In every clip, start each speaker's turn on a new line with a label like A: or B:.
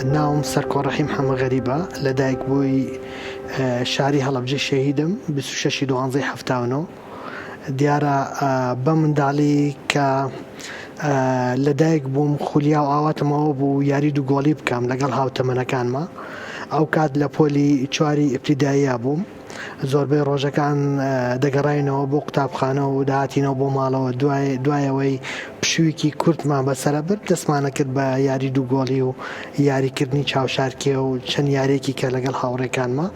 A: ناوم سەرکۆ ڕەحیم حەمە غەریبە لەدایک بووی شاری هەڵەبجەی شەهیدم 26 دوانزەی هەفتاونەوە دیارە بە منداڵی کە لەدایک بووم خولیا و ئاواتمەوە بوو یاری دووگۆڵی بکەم لەگەڵ هاوتەمەنەکانمە ئەو کات لە پۆلی چواری ئیبتیداییە بووم زۆربەی ڕۆژەکان دەگەڕاینەوە بۆ قوتابخانە و داهاتینەوە بۆ ماڵەوە دوایەوەی پشوویکی کورتمان بەسەرە برد دەستمانە کرد بە یاری دووگۆڵی و یاریکردنی چاوشارکیە و چەند یارێکی کە لەگەڵ هاوڕێکانمە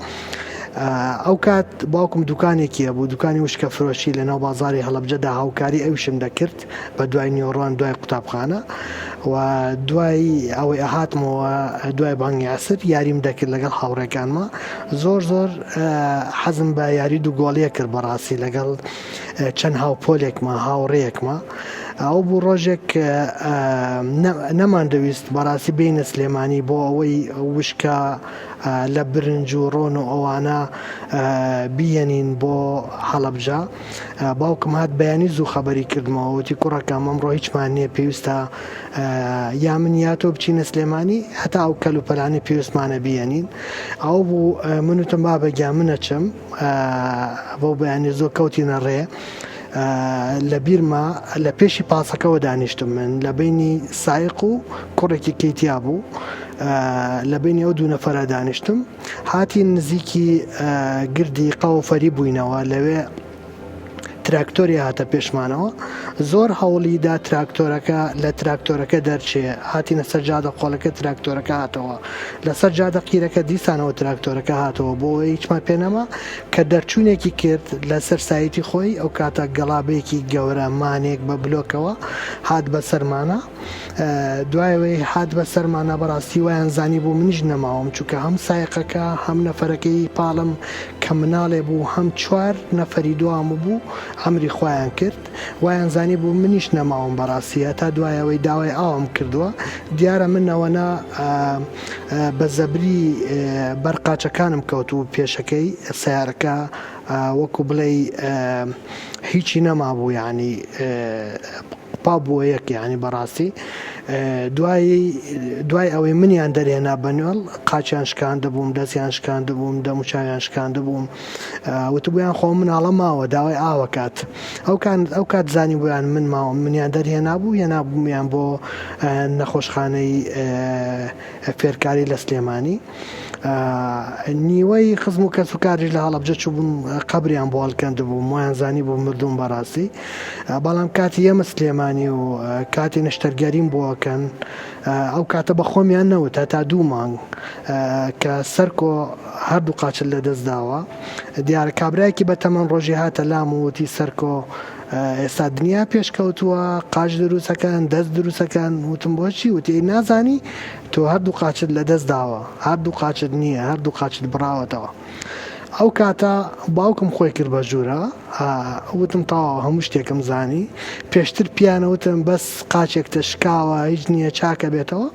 A: ئەو کات باوکم دوکانێکیە بوو دوکانی وشکە فرۆشی لەناو بازاری هەڵەبجەدا هاوکاری ئەوشم دەکرد بە دوای نیۆڕۆن دوای قوتابخانە و دوای ئەوەی ئەهاتمەوە دوای بانگی عەسر یاریم دەکرد لەگەڵ هاوڕێکانمە زۆر حەزم بە یاری دووگۆڵیە کرد بەڕاستی لەگەڵ چەند هاوپۆلێکمە هاوڕێیەکمە ئەو بوو ڕۆژێک نەماندەویست بەڕاستی بینە سلێمانی بۆ ئەوەی وشکە لە برنج و ڕۆن و ئەوانە بیەنین بۆ هەڵەبجە باوکم هات بەیانی زوو خەبەری کردمەوە وتی کوڕەکەم ئەمڕۆ هیچمان نییە پێویستە یا من یا تۆ بچینە سلێمانی هەتا ئەو کەلوپەلانی پێویستمانە بیەنین ئەو بوو من وتم بابەگیا منەچم بۆ بەیانی زۆر کەوتینە ڕێ لە بیرما لە پێشی پاسەکەەوە دانیشتم من لە بینی سایق و کوڕێکی کەیتیا بوو لە بینی ئەو دوو نەفەرە دانیشتم هاتی نزیکی گردی قەوفەری بووینەوە لەوێ تراکتۆری هاتە پێشمانەوە زۆر هەوڵیدا تراکتۆرەکە لە تراکتۆرەکە دەرچێ هاتینە سەر جادە قۆڵەکە تراکتۆرەکە هاتەوە لەسەر جادە قیرەکە دیسانەوە تراکتۆرەکە هاتەوە بۆ هیچمان پێنەما کە دەرچوونێکی کرد لەسەر سایتی خۆی ئەو کاتە گەڵابەیەکی گەورە مانێک بە بلۆکەوە هات بە سەرمانە دوایەوەی هات بە سەرمانە بەڕاستی وایان زانی بوو منیش نەماوم چونکە هەم سایقەکە هەم نەفەرەکەی پاڵم کە مناڵێ بوو هەم چوار نەفەری دوام بوو ئەمری خۆیان کرد وایان زانی بوو منیش نەماوم بەڕاستیە تا دوایەوەی داوای ئاوام کردووە دیارە منەوەنا بە زەبری بەرقاچەکانم کەوت و پێشەکەی سیارەکە وەکو بڵێ هیچی نەما بوو ینی پا بووە یەک ینی بەڕاستی دوای ئەوەی منیان دەرهێنا بەنوێڵ قاچیان شکاندە بووم دەستیان شکاندە بووم دەموچاویان شکاندە بووم وتبوویان خۆ مناڵە ماوە داوای ئاوە کات ئەو کات زانی بوویان من ماوە منیان دەرهێنا بوو یا نابوومیان بۆ نەخۆشخانەی فێرکاری لە سلێمانی نیوەی خزم و کەس و کاریش لە هەڵەبجە چوو بووم قەبریان بۆ هەڵکەندە بووم ویان زانی بوو مردوم بەڕاستی بەڵام کاتی ئێمە سلێمانی و کاتی نەشتەرگەریم بۆکەن ئەو کاتە بە خۆمیان نەوت تا دوو مانگ کە سەرکۆ هەردوو قاچل لە دەست داوە دیارە کابراایکی بە تەمەن ڕۆژی هاتە لام و وتی سەرکۆ ئێستا دنیا پێشکەوتووە قاچ دروستەکان دەست دروستەکان وتم بۆچی وتی نازانی تۆ هەردوو قاچت لە دەست داوە هەردوو قاچت نییە هەردوو قاچت بڕاوەتەوە ئەو کاتە باوکم خۆی کرد بە ژوورە وتم تاوا هەموو شتێکم زانی پێشتر پیانەوتم بەس قاچێکتە شکاوە هیچ نییە چاکە بێتەوە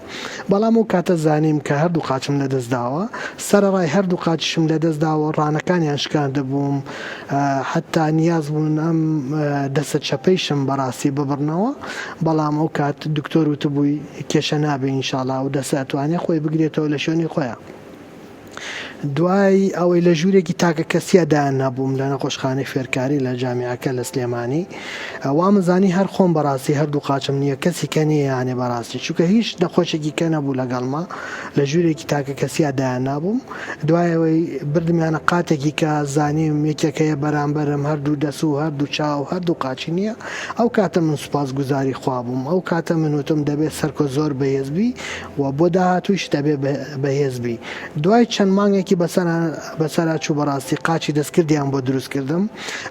A: بەڵام ئەو کاتە زانیم کە هەردوو قاچم لە دەست داوە سەرڕای هەردوو قاچشم لە دەست داوە ڕانەکانیان شکاندە بووم حتا نیاز بوون ئەم دەسە چەپەیشم بەڕاستی ببڕنەوە بەڵام ئەو کات دکتۆر وتبووی کێشە نابێ ئینشاڵڵا و دەسە ئەتوانێ خۆی بگرێتەوە لە شوێنی خۆیان دوای ئەوەی لە ژوورێکی تاکە کەسیەدایان نەبووم لە نەخۆشخانەی فێرکاری لە جامیعەکە لە سلێمانی وامزانی هەر خۆم بەڕاستی هەردوو قاچم نییە کەسی کە نییە یانێ بەڕاستی چونکە هیچ نەخۆشێکی کە نەبوو لەگەڵما لە ژوورێکی تاکە کەسیەدایان نابووم دوایەوەی بردمیانە قاتێکی کە زانیم یەکێکەیە بەرامبەرم هەردوو دەس و هەردوو چاو هەردوو قاچی نییە ئەو کاتە من سوپاس گوزاری خوا بووم ئەو کاتە من وتم دەبێت سەرکۆ زۆر بەهێزبی و بۆ داهاتوویش دەبێت بەهێزبی دوای چەند مانگێکی بەسەرا چوو بەڕاستی قاچی دەستکردیان بۆ دروستکردم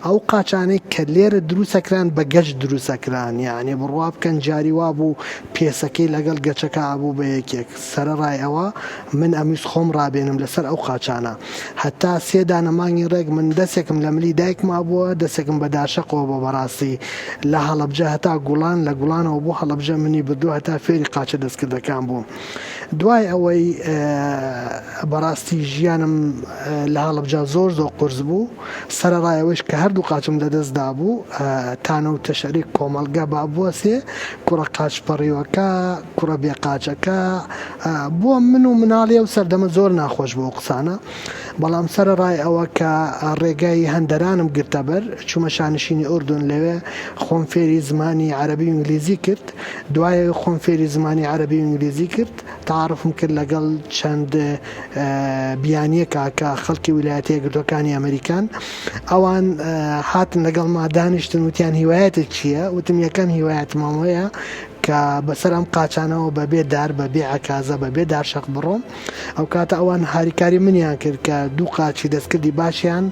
A: ئەو قاچانەی کە لێرە دروستەکران بە گەشت دروستەکران یعنی بڕوا بکەن جاری وا بوو پێسەکەی لەگەڵ گەچەکە ئابوو بە یەکێک سەرڕای ئەوە من ئەمیش خۆم ڕابێنم لەسەر ئەو قاچانە هەتا سێدانە مانگی ڕێک من دەستێکم لە ملی دایکما بووە دەستێکم بە داشەقەوە بۆ بەڕاستی لە هەڵەبجە هەتا گوڵان لە گوڵانەوە بۆ هەڵەبجە منی بردو هەتا فێری قاچە دەستکردەکان بووم دوای ئەوەی بەڕاستی ژیانم لە هەڵەبجا زۆر قورس بوو سەرڕایەوەش کە هەردوو قاچم لەدەستدا بوو تانە و تەشەری کۆمەلگا با بوەسێ کوڕە قاچپەڕیوەکە کوڕە بێقاچەکە بووە من و مناڵێ و سەردەمە زۆر ناخۆش بۆ قسانە بەڵام سەرڕای ئەوە کە ڕێگای هەندەرانم گرتە بەر چوومە شانشینی ئوردون لەوێ خۆم فێری زمانی عەرەبی و ئینگلیزی کرد دوایە خۆم فێری زمانی عەرەبی و ئینگلیزی کرد تعارفم کرد لەگەڵ چەند بیانیەکە کە خەڵکی ویلایەتە یەکگرتووەکانی ئەمریکان ئەوان هاتن لەگەڵ ما دانیشتن وتیان هیوایەتت چییە؟ وتم یەکەم هیوایەتمام وەیە کە بەسەر ئەم قاچانەوە بەبێ دار بەبێ عکازە بەبێ دارشەق بڕۆم ئەو کاتە ئەوان هاریکاری منیان کرد کە دوو قاچی دەستکردی باشیان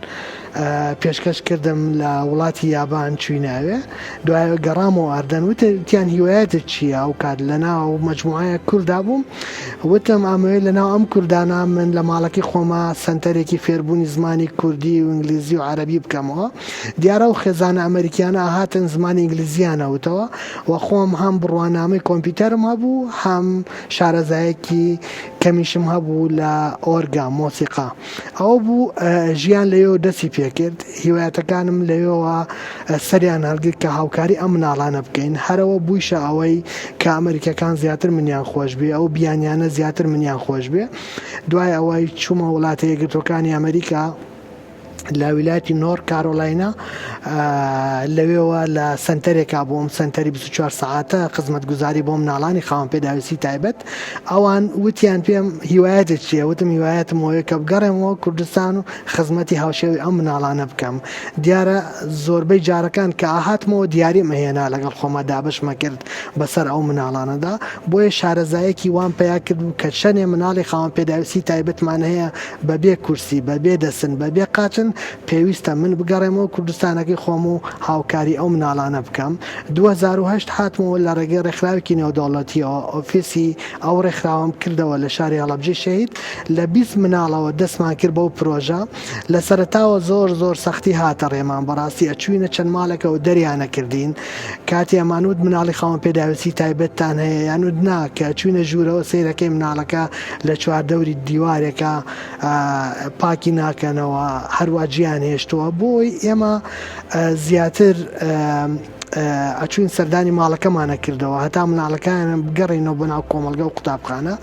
A: پێشکەش کردم لە وڵاتی یابان چویناوێ دوایە گەڕامەوە ئاردەن وتیان هیوایەتت چییە؟ ئەو کات لەناو مەجموعەیە کووردا بووم وتم ئەمەوێت لەناو ئەم کوردانە من لە ماڵەکەی خۆما سنتەرێکی فێربوونی زمانی کوردی و ئینگلیزی و عەرەبی بکەمەوە دیارە و خێزانە ئەمریکیانە هاتن زمانی ئینگلیزیانەوتەوە و خۆم هەم بڕوانامەی کۆمپیوتەرم هەبوو هەم شارەزایەکی کەمیشم هەبوو لە ئۆرگا مۆسیقا ئەوە بوو ژیان لەوێ دەستی پێکرد هیوایەتەکانم لەوێەوە سەریان هەڵگرت کە هاوکاری ئەم مناڵانە بکەین هەرەوە بوویشە ئەوەی کە ئەمریکەکان زیاتر منیان خۆش بێ ئەو بیانیانە زیاتر منیان خۆش بێ دوای ئەوەی چوومە وڵاتە یەکگرتووەکانی ئەمریکا لە ویلایەتی نۆر کارۆلاینا لەوێەوە لە سنتەرێکا بۆم سنتەری 24 ساعتە خزمەت گوزاری بۆ مناڵانی خاوەن پێداویستی تایبەت ئەوان وتیان پێم هیوایەتت چییە؟ وتم هیوایەتم وەیە کە بگەڕێمەوە کوردستان و خزمەتی هاوشێوی ئەم مناڵانە بکەم دیارە زۆربەی جارەکان کە ئاهاتمەوە دیاری مەهێنا لەگەڵ خۆمە دابشمە کرد بەسەر ئەو مناڵانەدا بۆیە شارەزایەکی وان پیا کرد و کە چەندێ مناڵی خاوەن پێداویستی تایبەتمان هەیە بەبێ کورسی بەبێ دەسن بەبێ قاچن پێویستە من بگەڕێمەوە کوردستانەکەی خۆم و هاوکاری ئەو مناڵانە بکەم 2008 هاتمەوە لە ڕێگەی ڕێکخراوێکی نێودەوڵەتیەوە ئۆفیسی ئەو ڕێکخراوەم کردەوە لە شاری هەڵەبجەی شەهید لە 20 مناڵەوە دەستمان کرد بەو پرۆژە لە سەرەتاوە زۆر سەختی هاتە ڕێمان بەڕاستی ئەچوینە چەند ماڵێکەوە دەریانە کردین کاتی ئەمانوت مناڵی خاوەن پێداویستی تایبەتتان هەیە یانود ناکە چوینە ژوورەوە سیرەکەی مناڵەکە لە چواردەوری دیوارێکە پاکی ناکەنەوە هەروە گیان هێشتووە بۆی ئێمە زیاتر ئەچوین سەردانی ماڵەکەمانە کردەوە هەتا مناڵەکان بگەڕینەوە بەناو کۆمەلگە و قوتابخانە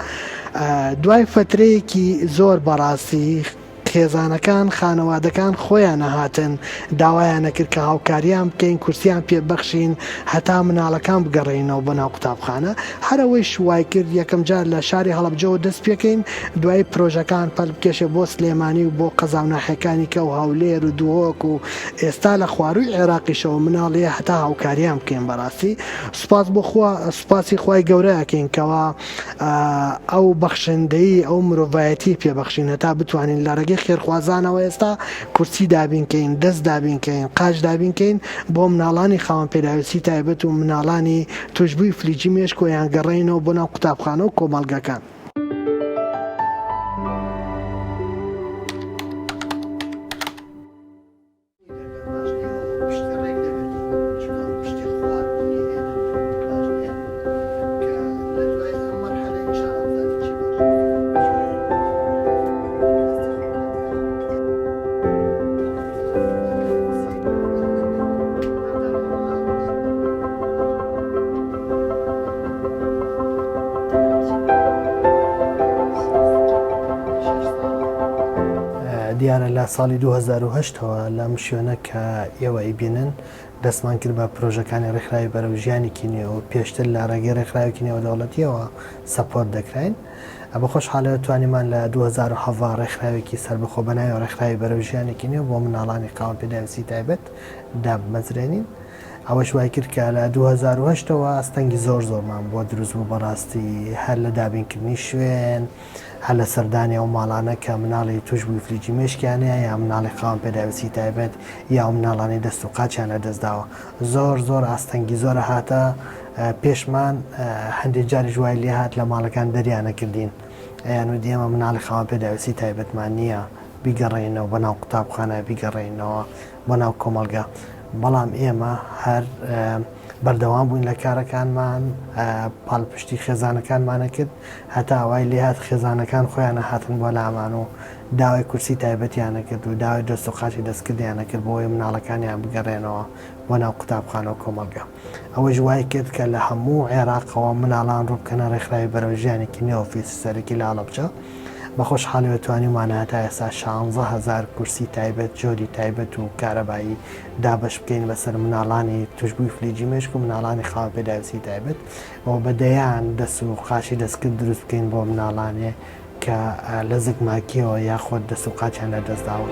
A: دوای فترەیەکی زۆر بەڕاستی خێزانەکان خانەوادەکان خۆیان نەهاتن داوایانە کرد کە هاوکاریان بکەین کورسیان پێبەخشین هەتا مناڵەکان بگەڕێنەوە بەناو قوتابخانە هەرەوەی شوای کرد یەکەم جار لە شاری هەڵەبجەوە دەست پێکەین دوای پرۆژەکان پەلبکێشە بۆ سلێمانی و بۆ قەزاو ناحەکانی کە و هەولێر و دووەک و ئێستا لە خواروی عێراقیشەوە مناڵەیە هەتا هاوکاریان بکەین بەڕاستی سوپاس بۆ سوپاسی خوای گەورەیەکەین کەوا ئەو بەخشندەی ئەو مرۆڤایەتی پێبەخشین هەتا بتوانین لە ڕێگەی خێرخوازانەوە ئێستا کورسی دابینکەین دەست دابینکەین قاچ دابینکەین بۆ مناڵانی خاوەن پێداویستی تایبەت و مناڵانی توشبووی فلیجی مێشکۆیان گەڕێنەوە بۆ ناو قوتابخانە و کۆمەڵگەکان. دیارە لە ساڵی 2010ەوە لەم شوێنە کە ئێوە ئیبینن دەستمان کرد بە پرۆژەکانی ڕێکخراوی بەرەو ژیانێکی نوێ و پێشتر لە ڕێگەی ڕێکخراوێکی نێودەوڵەتیەوە سەپۆرت دەکراین بە خۆشحاڵە توانیمان لە 2007 ڕێکخراوێکی سەربەخۆ بەناوی ڕێکخراوی بەرەو ژیانێکی نوێ بۆ مناڵانی خاوەن پێداویستی تایبەت دابمەزرێنین ئەوەش وای کرد کە لە 2010ەوە ئەستەنگی زۆرمان بۆ دروست بوو بەڕاستی هەر لە دابینکردنی شوێن هەر لە سەردانی ئەو ماڵانە کە مناڵی توشبووی فلیجی مێشکیانەیە یا مناڵی خاوەن پێداویستی تایبەت یا مناڵانی دەست و قاچیان لەدەستداوە زۆر ئاستەنگی زۆرە هاتە پێشمان هەندێک جاری ژوای لێ هات لە ماڵەکان دەریانە کردین یان دیێمە مناڵی خاوەن پێداویستی تایبەتمان نییە بیگەڕێنەوە بەناو قوتابخانە بیگەڕێنەوە بەناو کۆمەڵگە بەڵام ئێمە هەر بەردەوام بووین لە کارەکانمان پاڵپشتی خێزانەکانمانە کرد هەتا ئەوای لێ هات خێزانەکان خۆیانە هاتن بۆ لامان و داوای کورسی تایبەتیانە کرد و داوای دەست و قاچی دەستکردیانە کرد بۆی مناڵەکانیان بگەڕێنەوە بۆ ناو قوتابخانەوە کۆمەلگا. ئەوەش وای کرد کە لە هەموو عێراقەوە مناڵان ڕووبکەنە ڕێکخراوی بەرەو ژیانێکی نێوەفیس سەرەکی لە هەڵەبجە. بە خۆشحاڵیەوە توانیمانە هەتا ئێستا 16,000 کورسی تایبەت جۆری تایبەت و کارەبایی دابش بکەین بەسەر مناڵانی توشببووی فلیجی مێشک و مناڵانی خاوە پێداویستی تایبەت و بەدەیان دەست و قاچی دەستکرد دروست بکەین بۆ مناڵانێ کە لە زگماکیەوە یاخۆت دەست و قاچیان لە دەستداوە.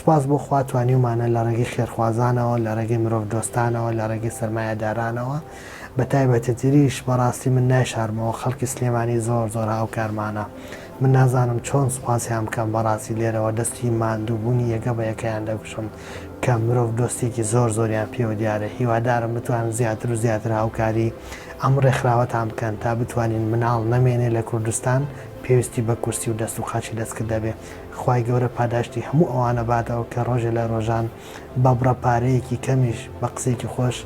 A: سوپاس بۆ خوا توانیمانە لە ڕێگەی خێرخوازانەوە لە ڕێگەی مرۆڤ دۆستانەوە لە ڕێگەی سەرمایەدارانەوە بە تایبەتەتیریش بەڕاستی من ناشارمەوە خەڵکی سلێمانی زۆر هاوکارمانە. من نازانم چۆن سوپاسیان بکەم بەڕاستی لێرەوە دەستی ماندووبوونی یەکە بە یەکەیان دەکوشم کە مرۆڤ دۆستێکی زۆریان پێوە دیارە. هیوادارم بتوانن زیاتر و زیاتر هاوکاری ئەم ڕێکخراوەتان بکەن تا بتوانین مناڵ نەمێنێ لە کوردستان پێویستی بە کورسی و دەست و قاچی دەستکرد دەبێ. خوای گەورە پاداشتی هەموو ئەوانە باتەوە کە ڕۆژێ لە ڕۆژان بە بڕەپارەیەکی کەمیش بە قسێکی خۆش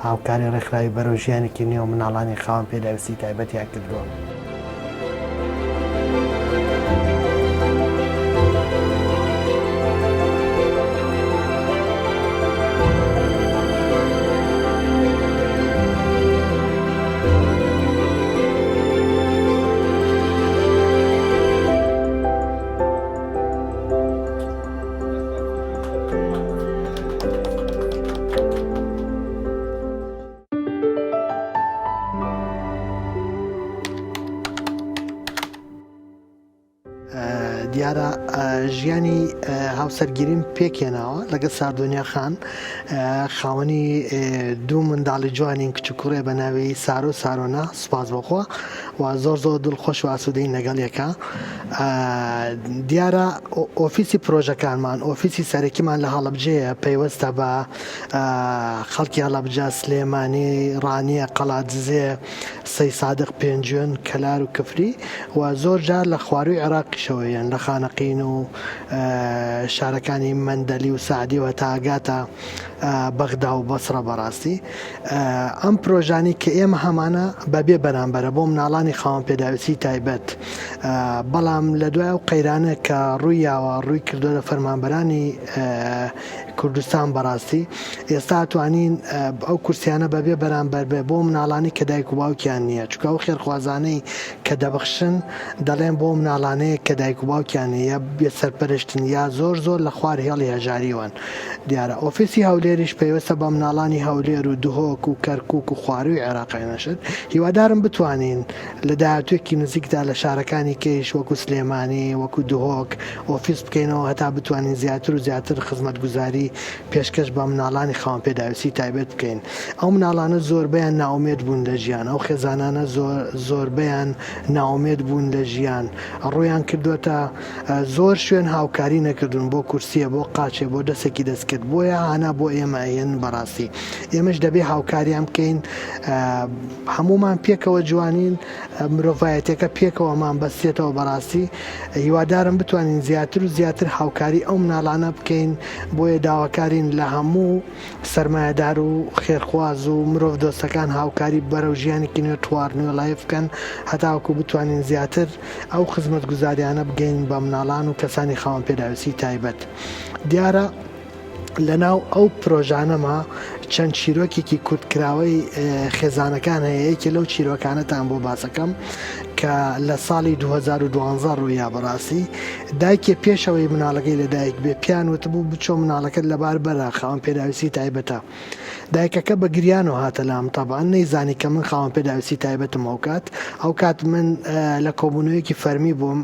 A: هاوکاری ڕێکخراوی بەرەو ژیانێکی نێو مناڵانی خاوەن پێداویستی تایبەتیان کردووە. دیارە ژیانی هاوسەرگیریم پێکێناوە لەگەڵ ساردۆنیا خان خاوەنی دوو منداڵی جوانین کچ و کوڕێ بە ناوی سارۆ و سارۆنا سوپاس بۆخۆ و زۆر دڵخۆش و ئاسوودەین لەگەڵ یەکە. دیارە ئۆفیسی پرۆژەکانمان ئۆفیسی سەرەکیمان لە هەڵەبجەیە پەیوەستە بە خەڵکی هەڵەبجە سلێمانی ڕانیە قەڵاتزێ سەی سادق پێنجێن کەلار و کفری و زۆر جار لە خواروی عێراقیشەوەیان لە خانەقین و شارەکانی مەندەلی و سعدی و تاگاتە بەغدا و بەسرە بەڕاستی. ئەم پرۆژانی کە ئێمە هەمانە بەبێ بەرامبەرە بۆ مناڵانی خاوەن پێداویستی تایبەت، بەڵام لە دوای ئەو قەیرانە کە ڕوویاوە ڕووی کردو لە فەرمانبەرانی کوردستان بەڕاستی ئێستا توانین ئەو کورسیانە بەبێ بەرامبەر بێ بۆ مناڵانی کە دایک و باوکیان نییە، چونکە ئەو خێرخوازانەی کە دەبەخشن دەڵێن بۆ مناڵانەیە کە دایک و باوکیان یا بێ سەرپەرشتن یا زۆر لە خوار هێڵی هەژاریوان. دیارە ئۆفیسی هەولێریش پێوەستە بە مناڵانی هەولێر و دهۆک و کەرکووک و خواروی عێراقی نەشت. هیوادارم بتوانین لە داهاتوێکی نزیکدا لە شارەکانی کەیش وەکو سلێمانی وەکو دهۆک ئۆفیس بکەینەوە هەتا بتوانین زیاتر و زیاتر خزمەتگوزاری پێشکەش بە مناڵانی خاوەن پێداویستی تایبەت بکەین. ئەو مناڵانە زۆربەیان ناومێت بوون لە ژیان، ئەو خێزانانە زۆربەیان ناومێت بوون لە ژیان، ڕویان کردوێتە زۆر شوێن هاوکاری نەکردون بۆ کورسیە بۆ قاچێ بۆ دەستێکی دەستکرد بۆیە هانا بۆ ئێمەیەن بەڕاستی ئێمەش دەبێ هاوکاریان بکەین، هەمومان پێکەوە جوانین، مرۆڤایەتەکە پێکەوەمان بەستێتەوە بەڕاستی. هیوادارم بتوانین زیاتر و زیاتر هاوکاری ئەو مناڵانە بکەین، بۆیە داواکارین لە هەموو سەرمایەدار و خێرخواز و مرۆڤ دۆستەکان هاوکاری بەرەو ژیانێکی نوێ تواردنەوە لای بکەن هەتاوەکو بتوانین زیاتر ئەو خزمەت گوزاریانە بگەین بە مناڵان و کەسانی خاوەن پێداویستی تایبەت. دیارە لەناو ئەو پرۆژانەما چەند چیرۆکێکی کورتکراوەی خێزانەکان هەیە. یەکێ لەو چیرۆکانەتان بۆ باسەکەم کە لە ساڵی 2012 ڕوویا بەڕاستی دایکێ پێشەوەی مناڵەکەی لە دایک بێ پیان وتبوو بچۆ مناڵەکەت لەبار بەرە خاوەن پێداویستی تایبەتە دایکەکە بە گریان و هاتە لام تەبعاً نەیزانی کە من خاوەن پێداویستی تایبەتم ئەو کات من لە کۆبوونەوەیەکی فەرمی بووم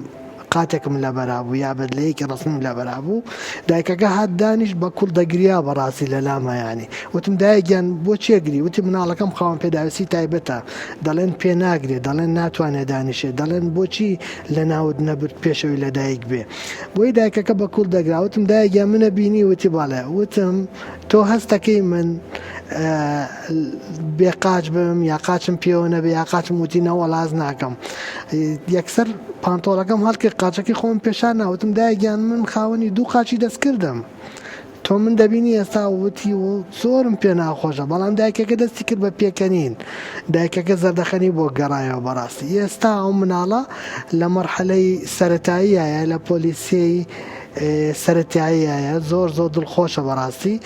A: قاتێکم لە بەرابوو یا بەدلەیەکی ڕستم لە بەرابوو دایکەکە هات دانیش بە کوڵ دەگریا بەڕاستی لە لامەیانی وتم دایگیان بۆ چێگری وتی مناڵەکەم خاوەن پێداویستی تایبەتە دەڵێن پێ ناگرێت دەڵێن ناتوانێت دانیشێت دەڵێن بۆچی لە ناوت نەبرد پێشەوەی لە دایک بێ بۆی دایکەکە بە کوڵ دەگرا وتم دایگیان منە بینی وتی باڵێ وتم تۆ هەستەکەی من بێ قاچ بم یا قاچم پێوە نەبێ یا قاچم وتی نەوەڵاز ناکەم یەکسەر پانتۆڵەکەم هەڵکە قاچەکەی خۆم پێشان ناوتم دایگیان من خاوەنی دوو قاچی دەست کردم تۆ من دەبینی ئێستا وتی و زۆرم پێ ناخۆشە بەڵام دایکەکە دەستی کرد بە پێکەنین دایکەکە زەردەخەنی بۆ گەڕایەوە بەڕاستی ئێستا ئەو مناڵە لە مەرحەلەی سەرەتاییایە لە پۆلیسیی سەرەتاییایە زۆر دڵخۆشە بەڕاستی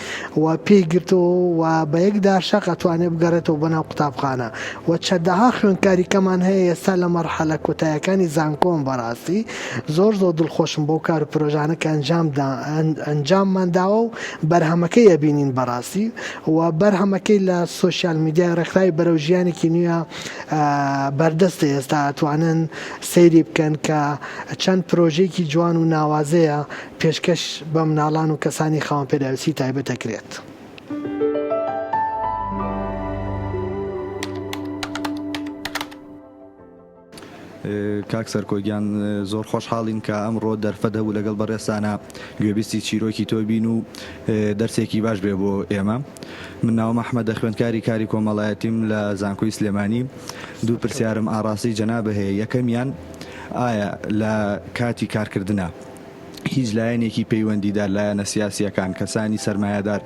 A: و پێی گرتەوە و بە یەکدا شەق ئەتوانێت بگەڕێتەوە بەناو قوتابخانە و چەندەها خوێندکاریکەمان هەیە ئێستا لە مەرحەلە کۆتاییەکانی زانکۆم بەڕاستی زۆر دڵخۆشم بۆ کار و پرۆژانە کە ئەنجاممان داوە و بەرهەمەکەی ئەبینین بەڕاستی و بەرهەمەکەی لە سۆشیال میدیای ڕێکخراوی بەرەو ژیانێکی نوێ بەردەستە ئێستا ئەتوانن سەیری بکەن کە چەند پرۆژێکی جوان و ناوازەیە پێشکەش بە مناڵان و کەسانی خاوەن پێداویستی تایبەت دەکرێت.
B: کاک سەرکۆگیان زۆر خۆشحاڵین کە ئەمڕۆ دەرفەت هەبوو لەگەڵ بەڕێستانە گوێبیستی چیرۆکی تۆ بین و دەرسێکی باش بێ بۆ ئێمە من ناوم ئەحمەدە خوێندکاری کاری کۆمەڵایەتیم لە زانکۆی سلێمانی دوو پرسیارم ئاڕاستی جەنابە هەیە یەکەمیان ئایا لە کاتی کارکردنە هیچ لایەنێکی پەیوەندیدار لایەنە سیاسیەکان کەسانی سەرمایەدار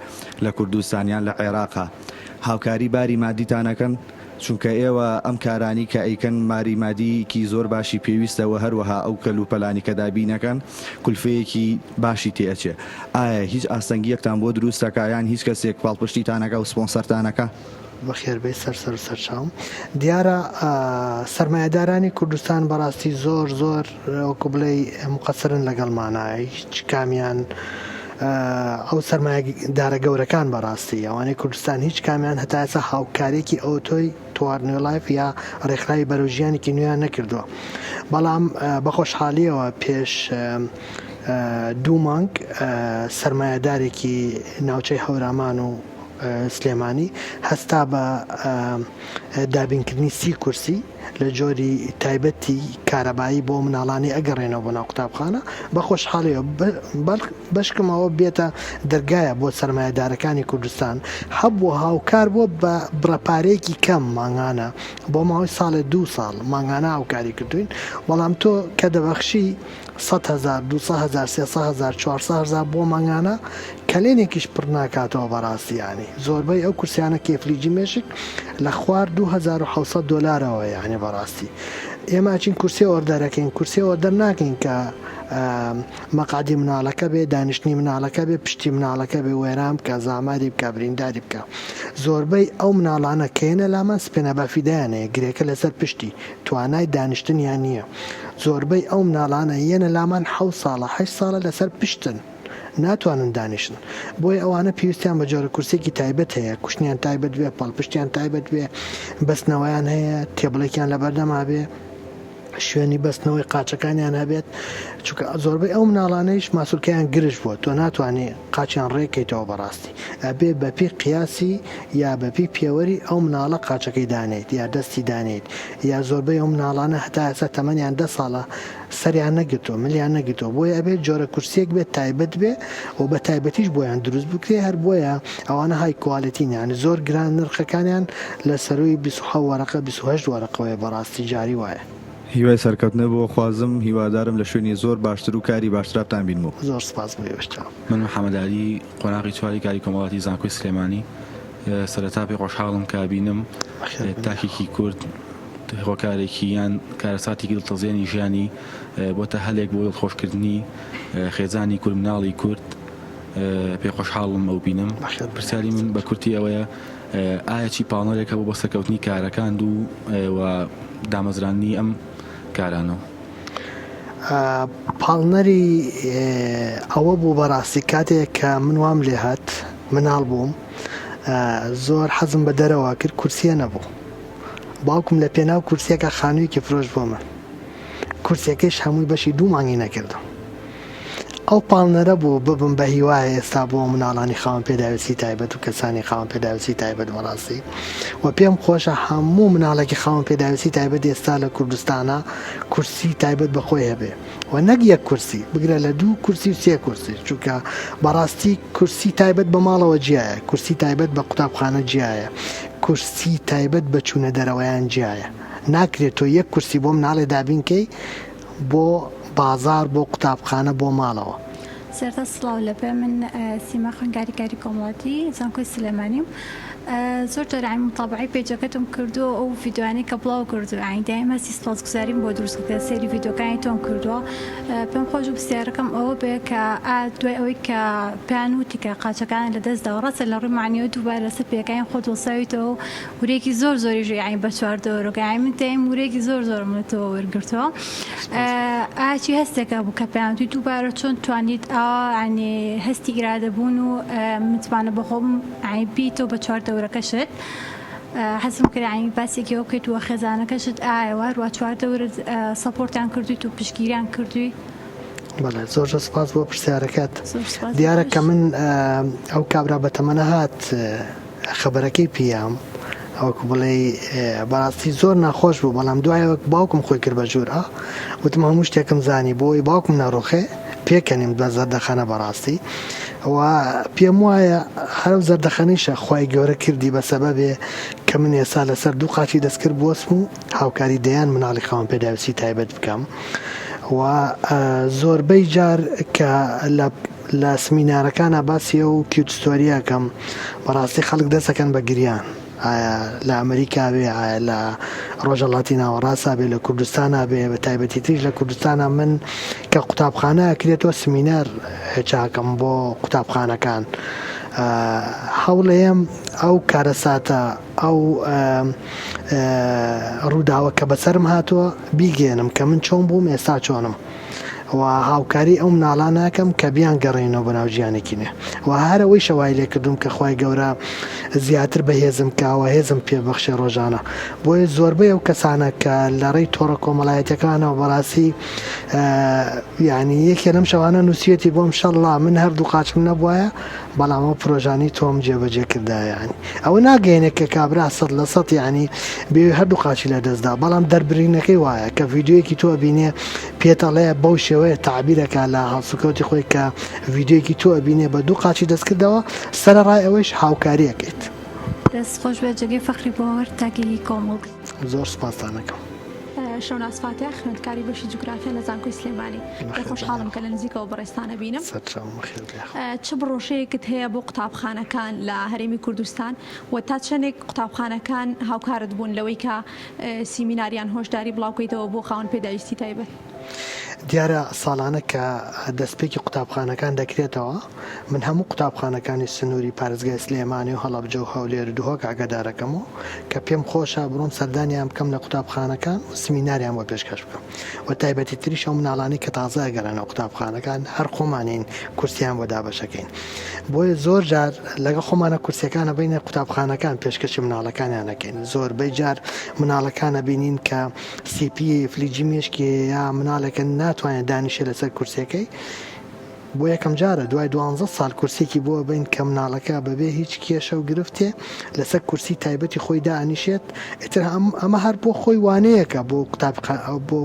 B: لە کوردستانیان لە عێراقا هاوکاری باری مادیتانەکەن چونکە ئێوە ئەم کارانی کە ئەیکەن ماری مادیکی زۆر باشی پێویستەوە هەروەها ئەو کەلوپەلانی کە دابینەکەن کولفەیەکی باشی تێچێ ئایا هیچ ئاستەنگیەکتان بۆ دروستەکەیان هیچ کەسێک پاڵپشتیتانەکە و سپۆنسەرتانەکە
A: بەخێربەی سەر سەرچاوم دیارە سەرمایهدارانی کوردستان بەڕاستی زۆر وەکو بڵێ مقەسرن لەگەڵمانە هیچ کامیان ئەو سەرمایهدارە گەورەکان بەڕاستی ئەوانەی کوردستان هیچ کامیان هەتا ئێستا هاوکارێکی ئۆتۆی توارنێلایف یا ڕێکخراوی بەرەوژیانێکی نوێیان نەکردووە بەڵام بە خۆشحالیەوە پێش دوو مانگ سەرمایهدارێکی ناوچەی هەورامان و سلێمانی هەستا بە دابینکردنی 30 کورسی لە جۆری تایبەتی کارەبایی بۆ مناڵانی ئەگەڕێنەوە بۆ ناو قوتابخانە بە خۆشحاڵیەوە بەشکمەوە بێتە دەرگایە بۆ سەرمایهدارەکانی کوردستان هەبوو هاوکار بۆ بە بڕەپارەیەکی کەم ماگانە بۆ ماوەی ساڵێ 2 ساڵ ماگانە هاوکاری کردوین بەڵام تۆ کە دەبەخشی 100,000 200,000 300,000 400,000 بۆ ماگانە کەلێنێکیش پڕ ناکاتەوە بەڕاستیانی زۆربەی ئەو کورسیانە کێفلیجی مێشک لە خوار 2700 دلارەوە یعنی بەڕاستی ئێمە چین کورسی ئۆردەرەکەین کورسی ئۆردەر ناکەین کە مەقادی مناڵەکە بێ دانیشتنی مناڵەکە بێ پشتی مناڵەکە بێ وێرام بکە زاماری بکە برینداری بکە زۆربەی ئەو مناڵانە کەێنە لامان سپێنە بەفیدایانەیە گرێکە لەسەر پشتی توانای دانیشتنیان نییە زۆربەی ئەو مناڵانە یەنە لامان 7 ساڵە 8 ساڵە لەسەر پشتن ناتوانن دانیشن بۆی ئەوانە پێویستیان بە جۆرە کورسێکی تایبەت هەیە کوشتیان تایبەت بێ پاڵپشتیان تایبەت بێ بەستنەوەیان هەیە تێبڵێکیان لە بەردەما بێ شوێنی بەستنەوەی قاچەکانیان هەبێت چونکە زۆربەی ئەو مناڵانەیش ماسوولکەیان گرش بووە تۆ ناتوانێت قاچیان ڕێکەیتەوە بەڕاستی ئەبێ بەپی قیاسی یا بەپی پێوەری ئەو مناڵە قاچەکەی دانێت یا دەستی دانێت یا زۆربەی ئەو مناڵانە هەتا ئێستا تەمەنیان 10 ساڵە سەریان نەگرتەوە ملیان نەگرتەوە بۆیە ئەبێت جۆرە کورسێک بێت تایبەت بێ و بە تایبەتیش بۆیان دروست بکرێ هەر بۆیە ئەوانە های کوالیتینیان زۆر گران نرخەکانیان لە سەروی 27 وەرەقە 28 وەرەقەوەی بەڕاستی جاری وایە
B: هیوای سەرکەوتنە بۆ خوازم هیوادارم لە شوێنی زۆر باشتر و کاری باشترتان بینمەوە
A: زۆر سپاس بۆ ئێوەشتە
C: من محەممەد علی قۆناغی چواری کاری کۆمەڵاتی زانکۆی سلێمانی سەرەتا پێ خۆشحاڵم کە بینم تاکێکی کورد هۆکارێکی یان کارەساتێکی دڵتەزێنی ژیانی بۆتە هەلێک بۆ دڵخۆشکردنی خێزانی کورد مناڵی کورد پێ خۆشحاڵم ئەو بینم پرسیاری من بە کورتی ئەوەیە ئایا چی پاڵنەرێکە بۆ بە سەرکەوتنی کارەکان و دامەزرانی ئەم کارانەوە.
A: پاڵنەری ئەوە بوو بەڕاستی کاتێک کە من وام لێ هات مناڵ بووم زۆر حەزم بە دەرەوە کرد کورسیە نەبوو باوکم لە پێناو کورسیەکە خانوویەکی فرۆش بۆ من کورسەکەش هەمووی بەشی 2 مانگی نەکردم ئەو پاڵنەرە بوو ببم بە هیوایە ئێستا بۆ مناڵانی خاوەن پێداویستی تایبەت و کەسانی خاوەن پێداویستی تایبەت بەڕاستی و پێم خۆشە هەموو مناڵێکی خاوەن پێداویستی تایبەت ئێستا لە کوردستانە کورسی تایبەت بەخۆی هەبێ و نەک یەک کورسی بگرە لە 2 کورسی و 3 کورسی چونکە بەڕاستی کورسی تایبەت بە ماڵەوە جیایە کورسی تایبەت بە قوتابخانە جیایە کورسی تایبەت بە چوونە دەرەوەیان جیایە ناکرێت تۆ یەک کورسی بۆ مناڵێ دابینکەی بۆ بازار بۆ قوتابخانە بۆ ماڵەوە.
D: سەرتا سڵاو لەبێ من سیما خوێنگاریکاری کۆمەڵاتی زانکۆی سلێمانیم زۆر جارعین مطابعی پێجەکەتم کردو ئەو ڤیددیوانی کە بڵاو کردو ئاین هەستی سپاسگوزاریم بۆ دروستکە سێری ڤیددیۆکانی تۆم کردووە پێم خۆش و پرسیارەکەم ئەوە بێ کە دوای ئەوەی کە پێیان وتی کە قاچەکان لە دەستدا ڕەچە لە ڕووی معنیەوە دووبارە لەسەر پێەکانی خۆ دڵساویتەوە ورێکی زۆر زۆری ژێعین بە 4 دەورۆکەی من تێم ورێکی زۆر زۆرمەتەوە وەرگرتەوە ئاچی هەستێکە بوو کە پێیانتوی دووبارە چۆن توانیت ینی هەستی ئیرادەبوون و متمانە بەخۆم بیتەوە بە 4 دەورەکەشت حەزم کردین باسێکی ئەو بکەیت وە خێزانەکەشت ئاوە ڕوا 4 دەورت سەپۆرتیان کردویت و پشگیریان کردووی.
A: بەڵێ زۆر سپاس بۆ پرسیارەکەت دیارە کە من ئەو کابرا بەتەمەنە هات خەبەرەکەی پیام ئەوکو بڵێ بەڕاستی زۆر ناخۆش بوو بەڵام دوایەوە باوکم خۆی کرد بە ژوورە وتم هەموو شتێکم زانی بۆی باوکم نەڕۆخێ پێکەنیم بە زەردەخانە بەڕاستی و پێم وایە هەرو زەردەخەنیشە خی گەورە کردی بە سەبەبێ کە من ێسا لەسەر 2 قاچی دەستکرد بۆسم و هاوکاری دەیان مناڵی خاوەن پێداویستی تایبەت بکەم و زۆربەی جار کە لە سمینارەکانە باسیە و کیوتستۆریەکەم بەڕاستی خەڵک دەسەکەن بە گریان لە ئەمریکا بێ لە ڕۆژەڵاتی ناوەڕاستە بێ لە کوردستانە بێ بە تایبەتی تریش لە کوردستانە من کە قوتابخانە کرێتەوە سمینار هێچاکەم بۆ قوتابخانەکان هەوڵەیەم ئەو کارەساتە ئەو ڕووداوە کە بەسەرم هاتووە بیگەێنم کە من چۆن بووم ئێستا چۆنم و هاوکاری ئەو مناڵان ناکەم کە بیان گەڕێنەوە بەناو ژیانێکی نێ و هەرەوەی شەوای لێ کردوم کە خی گەورە زیاتر بەهێزم کاوە هێزم پێبەخشێ ڕۆژانە بۆیە زۆربەی ئەو کەسانە کە لە ڕێی تۆڕە کۆمەڵایەتەکانەوە بەڕاستی یعنی یەکێ لەم شەوانە نووسەتی بۆم شەڵڵا من هەردوو قاچم نەبووایە بەڵام ئەو پرۆژانی تۆم جێبەجێ کردایانی ئەوە ناگەینێت کە کابرا 100% ینی بێ هەردوو قاچی لە دەستدا بەڵام دەربرینەکەی وایە کە ڤیددیوەیەکی تۆ بینێ پێتەڵەیە بەو شێوەیە تعبیرەکە لە هەڵسوکەوتی خۆی کە ڤیددیوەیەکی تۆ بینێ بە 2 قاچی دەستکردەوە سەرڕای ئەوەش هاوکاریەکەیت.
D: دەست خۆش بە جێگەی فەخری بۆوەەر تاکی کۆمەڵ
A: زۆر سپاسانەکەم.
E: شەوناس فاتح خوێندکاری بەشی جوگرافیا لە زانکۆی سلێمانی خۆشحاڵم کە لە نزیکەوە بەڕێستانە بینم. چ بڕۆژەیەکت هەیە بۆ قوتابخانەکان لە هەرێمی کوردستان و تا چەندێک قوتابخانەکان هاوکارت بوون لەوەی کە سیمیناریان هۆشداری بڵاوکەیتەوە بۆ خاوەن پێداویستی تایبەت؟
A: دیارە ساڵانە کە دەستپێکی قوتابخانەکان دەکرێتەوە من هەموو قوتابخانەکانی سنووری پارێزگای سلێمانی و هەڵەبجە و هەولێر دووهۆک ئاگادارەکەمەوە کە پێم خۆشە بڕۆم سەردانیان بکەم لە قوتابخانەکان و سمیناریان بۆ پێشکەش بکەم و تایبەتی تریش ئەو مناڵانی کە تازە ئەگەڕێنەوە قوتابخانەکان هەر خۆمانین کورسیان بۆ دابەشەکەین بۆیە زۆر جار لەگە خۆمانە کورسەکانە بینە قوتابخانەکان پێشکەشی مناڵەکانیانەکەین زۆربەی جار مناڵەکانە بینین کە سیپی فلیجی مێشکی یا مناڵەکە ناتوانێت دانیشە لەسەر کورسەکەی بۆ یەکەم جارە دوای 12 ساڵ کورسێکی بۆ بین کە مناڵەکە بەبێ هیچ کێشە و گرفتێ لەسەر کورسی تایبەتی خۆی دانیشێت ئیتر ئەمە هەر بۆ خۆی وانەیەکە بۆ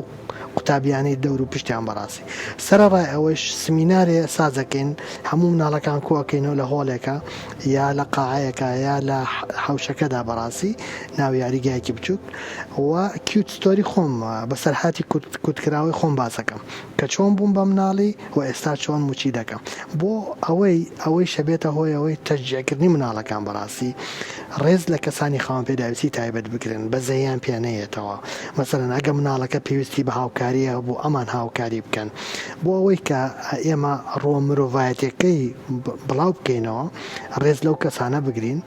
A: قوتابیانەی دەور و پشتیان بەڕاستی سەرڕای ئەوەش سمینارێ سازەکەین هەموو مناڵەکان کۆکەینەوە لە هۆڵێکە یا لە قاعەیەکە یا لە حوشەکەدا بەڕاستی ناو یاریگایەکی بچووک و کیوتستۆری خۆم بەسەرهاتی کوتکراوی خۆم باسەکەم کە چۆن بووم بە مناڵی و ئێستا چۆن موچی دەکەم بۆ ئەوەی شەبێتە هۆی ئەوەی تەشجیعکردنی مناڵەکان بەڕاستی ڕێز لە کەسانی خاوەن پێداویستی تایبەت بکرێن بە زەیان پێنەیەتەوە مەسەرەن ئەگە مناڵەکە پێویستی بە هاوکاری هاوکاریە بۆ ئەمان هاوکاری بکەن بۆ ئەوەی کە ئێمە ڕۆ مرۆڤایەتەکەی بڵاو بکەینەوە ڕێز لەو کەسانە بگرین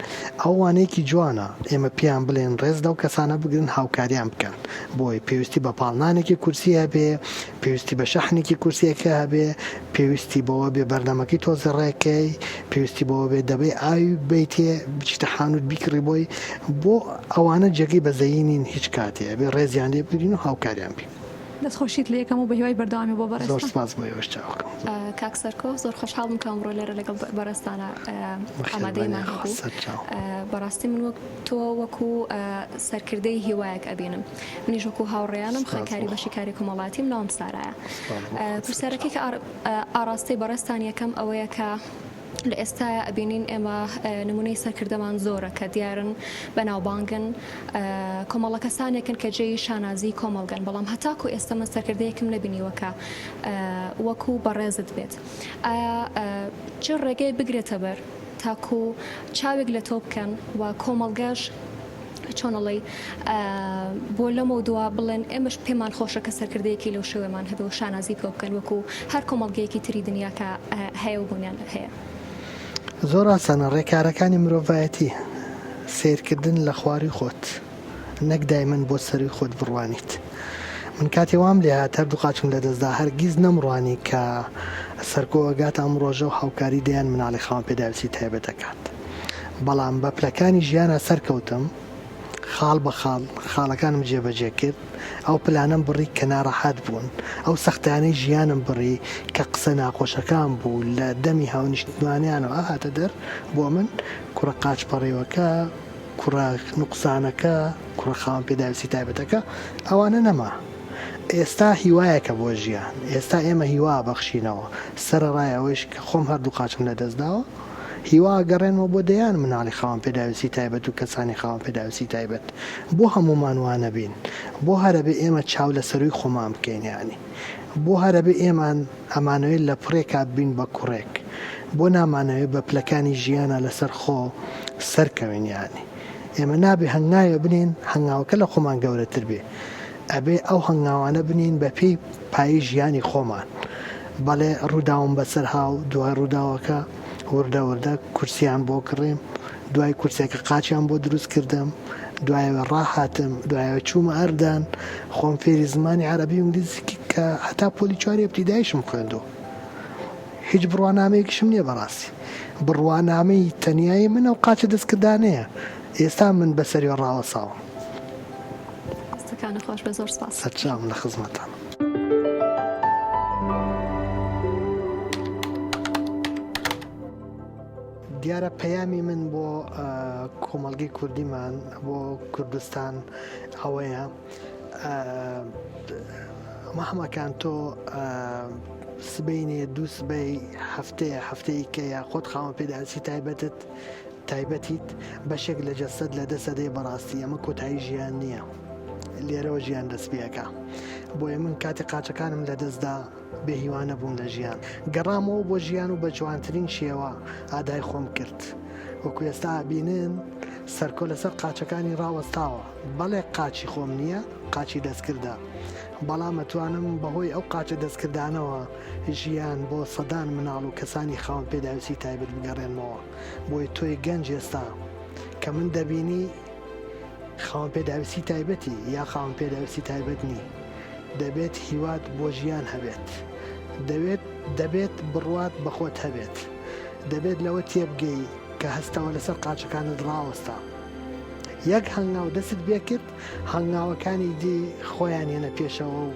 A: ئەوانەیەکی جوانە ئێمە پێیان بڵێن ڕێز لەو کەسانە بگرن هاوکاریان بکەن بۆی پێویستی بە پاڵنانێکی کورسی هەبێ پێویستی بە شەحنێکی کورسیەکە هەبێ پێویستی بەوە بێ بەردەمەکەی تۆزە ڕێکەی پێویستی بەوە بێ دەبێ ئاوی بیتێ بچتە حانوت بیکڕی بۆی بۆ ئەوانە جێگەی بەزەینین هیچ کاتێ بێ ڕێزیان لێ بگرین و هاوکاریان بی
E: دەستخۆشیت لە یەکەم و بە هیوای بەردەوامی بۆ بەڕێستان.
A: زۆر سپاس بۆ ئێوەش چاوکەم.
F: کاک سەرکۆ زۆر خۆشحاڵم کە ئەمڕۆ لێرە لەگەڵ بەڕێستانە ئامادەیمان هەبوو. بەڕاستی من وەک تۆ وەکو سەرکردەی هیوایەک ئەبینم منیش وەکو هاوڕێیانم خەکاری بەشی کاری کۆمەڵاتیم ناوم سارایە. پرسیارەکەی کە ئاڕاستی بەڕێستان یەکەم ئەوەیە کە لە ئێستاە ئەبینین ئێمە نمونەی سەرکردەمان زۆرە کە دیارن بەناوبانگن کۆمەڵە کەسانێکن کە جێی شانازی کۆمەڵگەن بەڵام هەتاکو ئێستا من سەرکردەیەکم نبینیوەکە وەکو بەڕێزت بێت ئایا چ ڕێگەی بگرێتە بەر تاکو چاوێک لە تۆ بکەن و کۆمەڵگەش چۆنەڵی بۆ لەمە دووە بڵێن ئێمەش پێمان خۆشە کە سەرکردەیەکی لەو شێوەمان هەبێ و شانازی پێ بکەن وەکو هەر کۆمەڵگەیەکی تری دنیاکە هەیە و بوونیان هەیە.
A: زۆر ئاسانە ڕێکارەکانی مرۆڤایەتی سیرکردن لە خواری خۆت نەک دایمەن بۆ سەری خۆت بڕوانیت. من کاتی وام لێ هات هەردوو قاچم لە دەستدا هەرگیز نەمڕوانی کە سەرکۆوەگات ئەم ڕۆژە و هاوکاری دەیان مناڵی خاوەن پێداویستی تایبەت دەکات بەڵام بە پلەکانی ژیانە سەرکەوتم خاڵ بە خاڵ خاڵەکانم جێبەجێ کرد ئەو پلانم بڕی کە ناڕەحەت بوون ئەو سەختانەی ژیانم بڕی کە قسە ناخۆشەکان بوو لە دەمی هاونیشتوانیانەوە هاتە دەر بۆ من کوڕە قاچپەڕێوەکە کوڕە نوقسانەکە کوڕە خاوەن پێداویستی تایبەتەکە ئەوانە نەما. ئێستا هیوایەکە بۆ ژیان ئێستا ئێمە هیوا بەخشینەوە سەرڕای ئەوەش کە خۆم هەردوو قاچم لە دەستداوە هیوا گەڕێنەوە بۆ دەیان مناڵی خاوەن پێداویستی تایبەت و کەسانی خاوەن پێداویستی تایبەت بۆ هەمومان وانە بین بۆ هەرەبێ ئێمە چاو لە سەروی خۆمان بکەین یانی بۆ هەرەبێ ئێمان ئەمانەوێت لە پڕێکا بین بە کوڕێک بۆ نامانەوێت بە پلەکانی ژیانە لەسەر خۆ سەرکەوین یانی ئێمە نابێ هەنگاوە بنین هەنگاوەکە لە خۆمان گەورەتر بێ ئەبێ ئەو هەنگاوانە بنین بە پێی پایی ژیانی خۆمان بەڵێ ڕووداوم بەسەر هاو دوای ڕووداوەکە وردە کورسیان بۆ کڕێم دوای کورسێکە قاچیان بۆ دروست کردم دوایەوە ڕاهاتم دوایەوە چوومە ئەردان خۆم فێری زمانی عەرەبی و ئینگلیزی کە هەتا پۆلی چواری ئەبتیداییشم خوێندووە هیچ بڕوانامەیەکیشم نییە بەڕاستی بڕوانامەی تەنیایی منە و قاچە دەستکردانەیە ئێستا من بەسەری ڕاوەساوم.
F: خۆش بە زۆر سپاس.
A: سەرچاوم لە خزمەتان. دیارە پەیامی من بۆ کۆمەڵگەی کوردیمان بۆ کوردستان ئەوەیە مەحمەکان تۆ سبەینێ دوو سبەی هەفتەیە کە یاخۆت خاوەن پێداویستی تایبەتیت بەشێک لە جەسەد لە دەسەدەی بەڕاستی ئەمە کۆتایی ژیان نییە لێرەوە ژیان دەستپێکە بۆیە من کاتی قاچەکانم لە دەستدا بێهیوانە بووم لە ژیان گەڕامەوە بۆ ژیان و بە جوانترین شێوە ئادای خۆم کرد وەکو ئێستا بینن سەرکۆ لەسەر قاچەکانی ڕاوەستاوە بەڵێ قاچی خۆم نییە قاچی دەستکردا بەڵام ئەتوانم بەهۆی ئەو قاچە دەستکردانەوە ژیان بۆ سەدان مناڵ و کەسانی خاوەن پێداویستی تایبەت بگەڕێنمەوە بۆی تۆی گەنج ئێستا کە من دەبینی خاوەن پێداویستی تایبەتی یا خاوەن پێداویستی تایبەت نی دەبێت هیوات بۆ ژیان هەبێت دەبێت بڕوات بەخۆت هەبێت دەبێت لەوە تێبگەی کە هەستەوە لەسەر قاچەکانت ڕاوەستا یەک هەنگاو دەست بێ کرد هەنگاوەکانی دی خۆیان هێنە پێشەوە و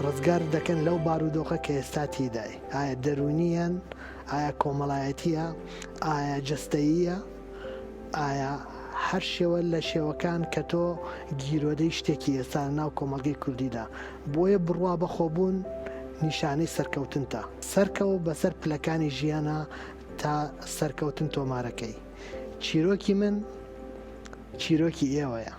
A: ڕزگار دەکەن لەو بارودۆخە کە ئێستا تێدای ئایا دەرونیان ئایا کۆمەڵایەتیە ئایا جەستەییە ئایا هەر شێوە لە شێوەکان کە تۆ گیرۆدەی شتێکی ئێستا ناو کۆمەڵگەی کوردیدا بۆیە بڕوا بەخۆبوون نیشانەی سەرکەوتنتە سەرکەوت بەسەر پلەکانی ژیانە تا سەرکەوتن تۆمارەکەی چیرۆکی من چیرۆکی ئێوەیە.